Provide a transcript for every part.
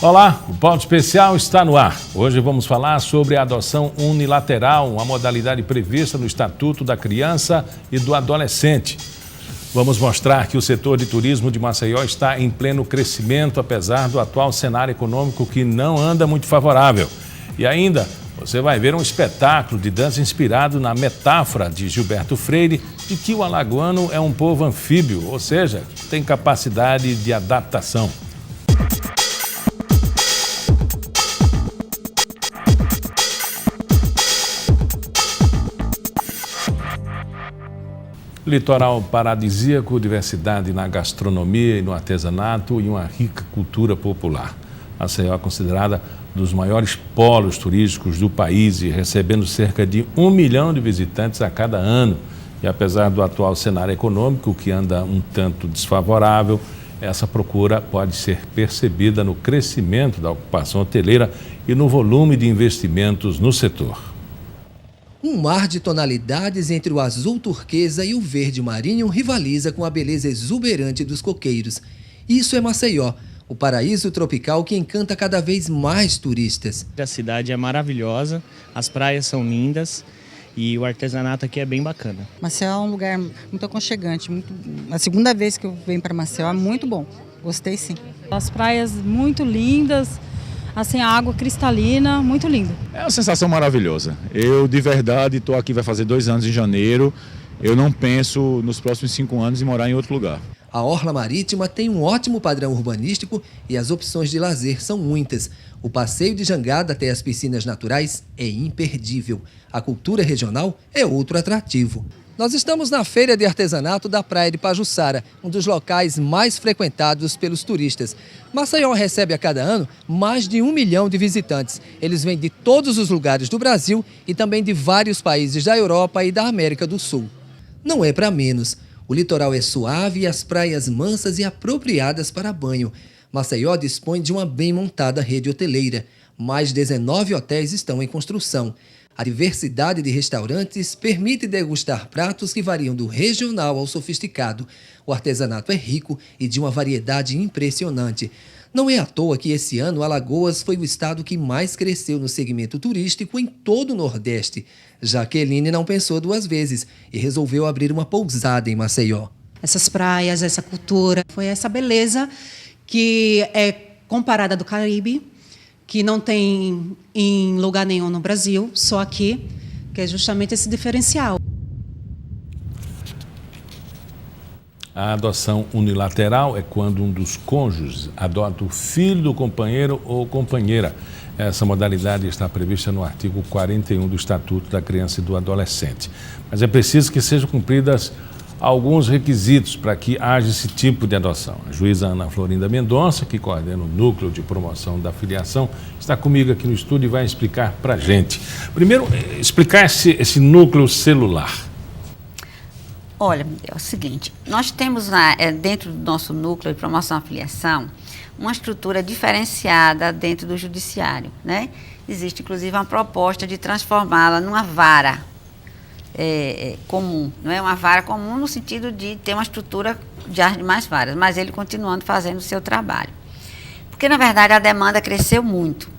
Olá, o Pauta Especial está no ar. Hoje vamos falar sobre a adoção unilateral, uma modalidade prevista no Estatuto da Criança e do Adolescente. Vamos mostrar que o setor de turismo de Maceió está em pleno crescimento, apesar do atual cenário econômico que não anda muito favorável. E ainda, você vai ver um espetáculo de dança inspirado na metáfora de Gilberto Freire de que o alagoano é um povo anfíbio, ou seja, tem capacidade de adaptação. Litoral paradisíaco, diversidade na gastronomia e no artesanato e uma rica cultura popular. Maceió é considerada um dos maiores polos turísticos do país e recebendo cerca de 1 milhão de visitantes a cada ano. E apesar do atual cenário econômico, que anda um tanto desfavorável, essa procura pode ser percebida no crescimento da ocupação hoteleira e no volume de investimentos no setor. Um mar de tonalidades entre o azul turquesa e o verde marinho rivaliza com a beleza exuberante dos coqueiros. Isso é Maceió, o paraíso tropical que encanta cada vez mais turistas. A cidade é maravilhosa, as praias são lindas e o artesanato aqui é bem bacana. Maceió é um lugar muito aconchegante. A segunda vez que eu venho para Maceió é muito bom, gostei sim. As praias muito lindas. Assim, a água cristalina, muito linda. É uma sensação maravilhosa. Eu, de verdade, estou aqui, vai fazer 2 anos em janeiro. Eu não penso nos próximos 5 anos em morar em outro lugar. A Orla Marítima tem um ótimo padrão urbanístico e as opções de lazer são muitas. O passeio de jangada até as piscinas naturais é imperdível. A cultura regional é outro atrativo. Nós estamos na Feira de Artesanato da Praia de Pajuçara, um dos locais mais frequentados pelos turistas. Maceió recebe a cada ano mais de 1 milhão de visitantes. Eles vêm de todos os lugares do Brasil e também de vários países da Europa e da América do Sul. Não é para menos. O litoral é suave e as praias mansas e apropriadas para banho. Maceió dispõe de uma bem montada rede hoteleira. Mais 19 hotéis estão em construção. A diversidade de restaurantes permite degustar pratos que variam do regional ao sofisticado. O artesanato é rico e de uma variedade impressionante. Não é à toa que esse ano Alagoas foi o estado que mais cresceu no segmento turístico em todo o Nordeste. Jaqueline não pensou 2 vezes e resolveu abrir uma pousada em Maceió. Essas praias, essa cultura, foi essa beleza que é comparada do Caribe, que não tem em lugar nenhum no Brasil, só aqui, que é justamente esse diferencial. A adoção unilateral é quando um dos cônjuges adota o filho do companheiro ou companheira. Essa modalidade está prevista no artigo 41 do Estatuto da Criança e do Adolescente. Mas é preciso que sejam cumpridas alguns requisitos para que haja esse tipo de adoção. A juíza Ana Florinda Mendonça, que coordena o Núcleo de Promoção da Filiação, está comigo aqui no estúdio e vai explicar para a gente. Primeiro, explicar esse núcleo celular. Olha, é o seguinte, nós temos dentro do nosso Núcleo de Promoção à Filiação uma estrutura diferenciada dentro do judiciário, né? Existe, inclusive, uma proposta de transformá-la numa vara comum, não é uma vara comum no sentido de ter uma estrutura de mais varas, mas ele continuando fazendo o seu trabalho. Porque, na verdade, a demanda cresceu muito.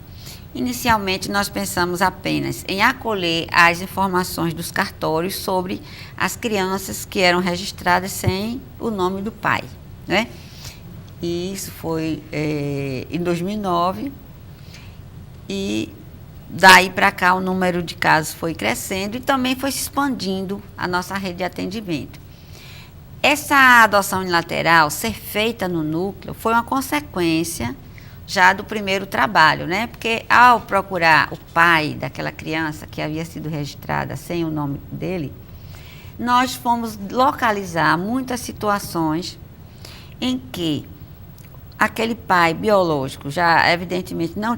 Inicialmente, nós pensamos apenas em acolher as informações dos cartórios sobre as crianças que eram registradas sem o nome do pai, né? E isso foi em 2009 e daí para cá o número de casos foi crescendo e também foi se expandindo a nossa rede de atendimento. Essa adoção unilateral ser feita no núcleo foi uma consequência já do primeiro trabalho, né? Porque ao procurar o pai daquela criança que havia sido registrada sem o nome dele, nós fomos localizar muitas situações em que aquele pai biológico já evidentemente não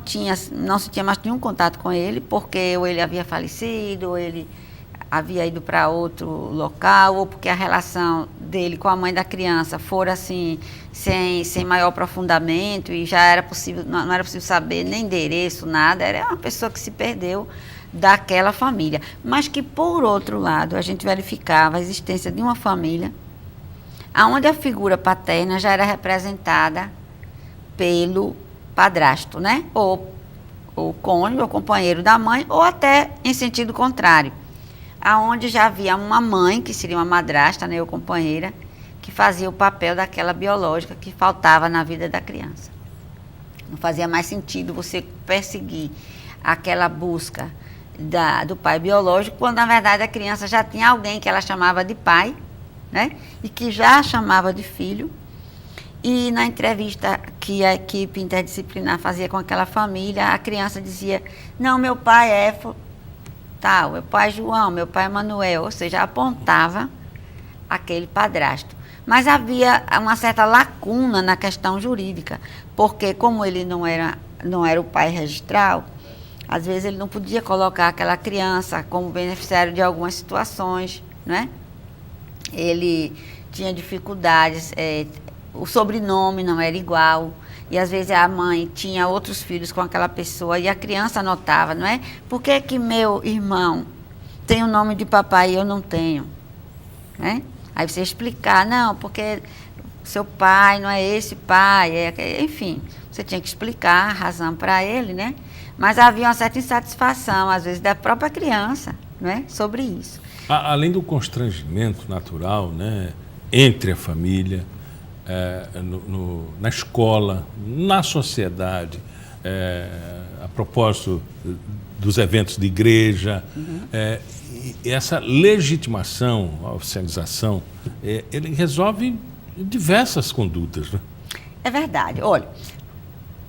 se tinha mais nenhum contato com ele, porque ou ele havia falecido, ou ele havia ido para outro local, ou porque a relação dele com a mãe da criança fora assim, sem maior aprofundamento, e já era possível, não era possível saber nem endereço, nada, era uma pessoa que se perdeu daquela família. Mas que, por outro lado, a gente verificava a existência de uma família onde a figura paterna já era representada pelo padrasto, né? Ou o cônjuge, ou companheiro da mãe, ou até em sentido contrário, aonde já havia uma mãe, que seria uma madrasta, né, ou companheira, que fazia o papel daquela biológica que faltava na vida da criança. Não fazia mais sentido você perseguir aquela busca do pai biológico, quando na verdade a criança já tinha alguém que ela chamava de pai, né? E que já chamava de filho. E na entrevista que a equipe interdisciplinar fazia com aquela família, a criança dizia: não, meu pai é tal, meu pai é João, meu pai é Manuel, ou seja, apontava aquele padrasto. Mas havia uma certa lacuna na questão jurídica, porque como ele não era o pai registral, às vezes ele não podia colocar aquela criança como beneficiário de algumas situações, né? Ele tinha dificuldades, o sobrenome não era igual, e às vezes a mãe tinha outros filhos com aquela pessoa, e a criança notava, não é? Por que que meu irmão tem o nome de papai e eu não tenho? Né? Aí você explicar, não, porque seu pai não é esse pai, enfim, você tinha que explicar a razão para ele, né? Mas havia uma certa insatisfação, às vezes, da própria criança, não é? Sobre isso. Além do constrangimento natural, né, entre a família, na escola, na sociedade, a propósito dos eventos de igreja, e essa legitimação, a oficialização, ele resolve diversas condutas. Né? É verdade. Olha,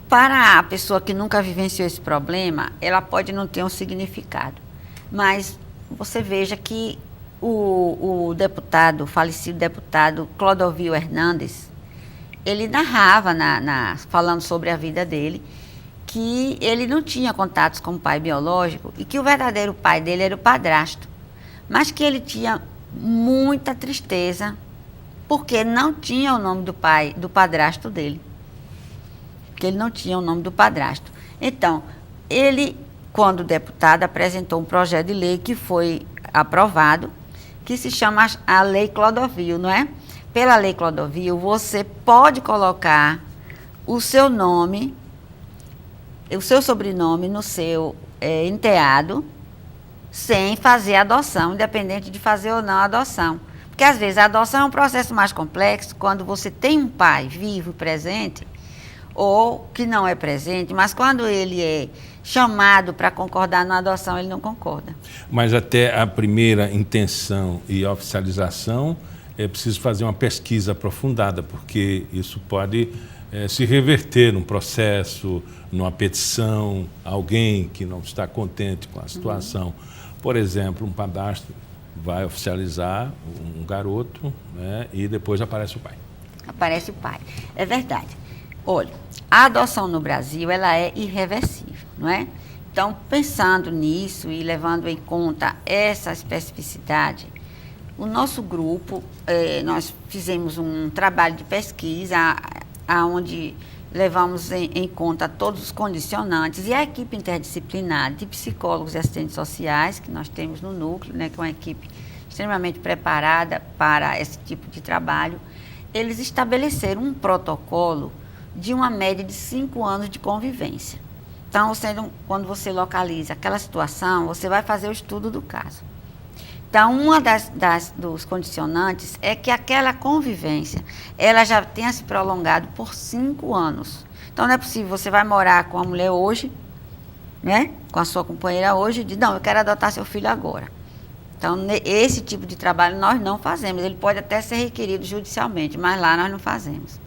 para a pessoa que nunca vivenciou esse problema, ela pode não ter um significado, mas você veja que o falecido deputado Clodovil Hernandes, ele narrava, falando sobre a vida dele, que ele não tinha contatos com o pai biológico e que o verdadeiro pai dele era o padrasto, mas que ele tinha muita tristeza porque não tinha o nome do padrasto dele, porque ele não tinha o nome do padrasto. Então, ele, quando deputado, apresentou um projeto de lei que foi aprovado, que se chama a Lei Clodovil, não é? Pela Lei Clodovil, você pode colocar o seu nome, o seu sobrenome no seu enteado, sem fazer adoção, independente de fazer ou não a adoção. Porque, às vezes, a adoção é um processo mais complexo quando você tem um pai vivo e presente, ou que não é presente, mas quando ele é chamado para concordar na adoção, ele não concorda. Mas até a primeira intenção e oficialização, é preciso fazer uma pesquisa aprofundada, porque isso pode se reverter num processo, numa petição, alguém que não está contente com a situação. Por exemplo, um padrasto vai oficializar um garoto, né, e depois aparece o pai. Aparece o pai, é verdade. Olha, a adoção no Brasil, ela é irreversível, não é? Então, pensando nisso e levando em conta essa especificidade, o nosso grupo, nós fizemos um trabalho de pesquisa onde levamos em conta todos os condicionantes, e a equipe interdisciplinar de psicólogos e assistentes sociais que nós temos no núcleo, né, que é uma equipe extremamente preparada para esse tipo de trabalho, eles estabeleceram um protocolo de uma média de 5 anos de convivência. Então, quando você localiza aquela situação, você vai fazer o estudo do caso. Então, uma dos condicionantes é que aquela convivência, ela já tenha se prolongado por 5 anos. Então, não é possível, você vai morar com a mulher hoje, né, com a sua companheira hoje, e diz, não, eu quero adotar seu filho agora. Então, esse tipo de trabalho nós não fazemos. Ele pode até ser requerido judicialmente, mas lá nós não fazemos.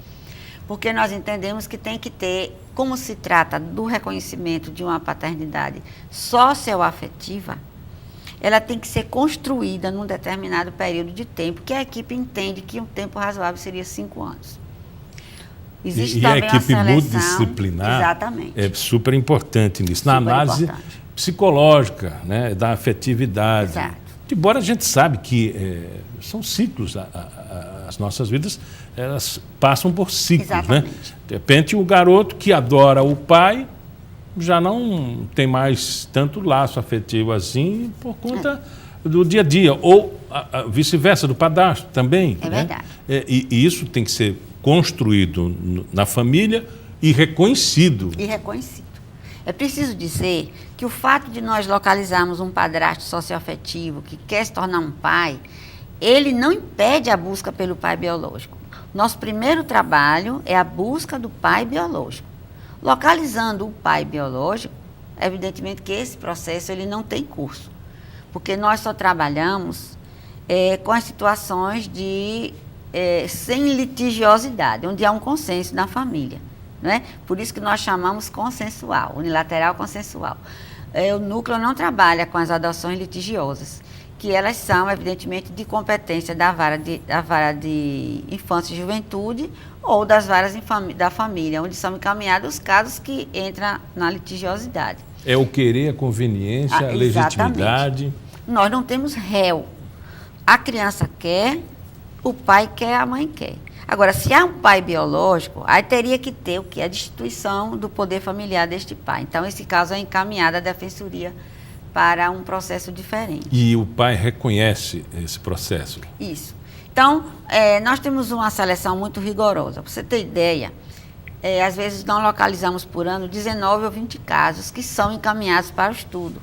Porque nós entendemos que tem que ter, como se trata do reconhecimento de uma paternidade socioafetiva, ela tem que ser construída num determinado período de tempo, que a equipe entende que um tempo razoável seria 5 anos. Existe e também a equipe uma seleção, multidisciplinar exatamente, é super importante nisso, na análise psicológica, né, da afetividade. Exato. Embora a gente sabe que são ciclos, as nossas vidas, elas passam por ciclos. Exatamente. Né? De repente, o garoto que adora o pai já não tem mais tanto laço afetivo assim por conta do dia a dia, ou vice-versa, do padrasto também. É, né? Verdade. E isso tem que ser construído na família E reconhecido. E reconhecido. É preciso dizer que o fato de nós localizarmos um padrasto socioafetivo que quer se tornar um pai, ele não impede a busca pelo pai biológico. Nosso primeiro trabalho é a busca do pai biológico. Localizando o pai biológico, evidentemente que esse processo ele não tem curso, porque nós só trabalhamos com as situações de sem litigiosidade, onde há um consenso na família. Né? Por isso que nós chamamos consensual, unilateral consensual. O núcleo não trabalha com as adoções litigiosas, que elas são, evidentemente, de competência da vara de infância e juventude ou das varas da família, onde são encaminhados os casos que entram na litigiosidade. É o querer, a conveniência, a legitimidade. Nós não temos réu. A criança quer, o pai quer, a mãe quer. Agora, se há um pai biológico, aí teria que ter o que? A destituição do poder familiar deste pai. Então, esse caso é encaminhado à defensoria para um processo diferente. E o pai reconhece esse processo? Isso. Então, nós temos uma seleção muito rigorosa. Para você ter ideia, às vezes nós localizamos por ano 19 ou 20 casos que são encaminhados para o estudo.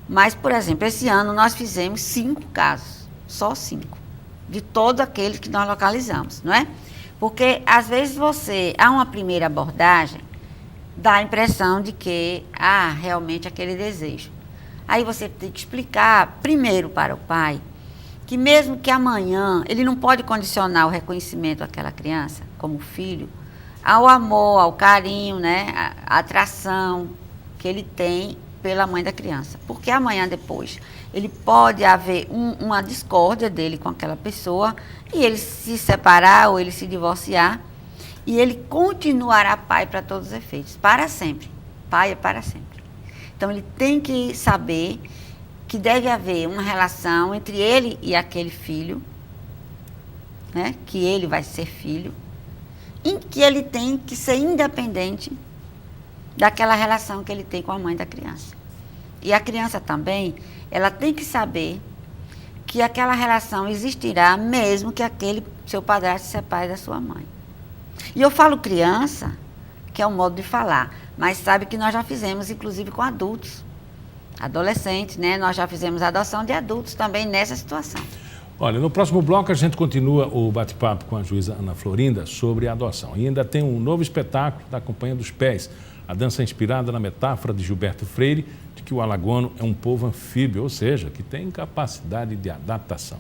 Mas, por exemplo, esse ano nós fizemos 5 casos, só 5. De todos aqueles que nós localizamos, não é? Porque, às vezes, há uma primeira abordagem, dá a impressão de que há realmente aquele desejo. Aí você tem que explicar, primeiro para o pai, que mesmo que amanhã ele não pode condicionar o reconhecimento àquela criança, como filho, ao amor, ao carinho, né? A atração que ele tem pela mãe da criança. Porque amanhã depois ele pode haver uma discórdia dele com aquela pessoa e ele se separar ou ele se divorciar e ele continuará pai para todos os efeitos, para sempre. Pai é para sempre. Então ele tem que saber que deve haver uma relação entre ele e aquele filho, né, que ele vai ser filho, em que ele tem que ser independente daquela relação que ele tem com a mãe da criança. E a criança também, ela tem que saber que aquela relação existirá mesmo que aquele seu padrasto se separe da sua mãe. E eu falo criança, que é um modo de falar, mas sabe que nós já fizemos, inclusive, com adultos, adolescentes, né? Nós já fizemos adoção de adultos também nessa situação. Olha, no próximo bloco a gente continua o bate-papo com a juíza Ana Florinda sobre a adoção. E ainda tem um novo espetáculo da Companhia dos Pés, a dança inspirada na metáfora de Gilberto Freire, de que o alagoano é um povo anfíbio, ou seja, que tem capacidade de adaptação.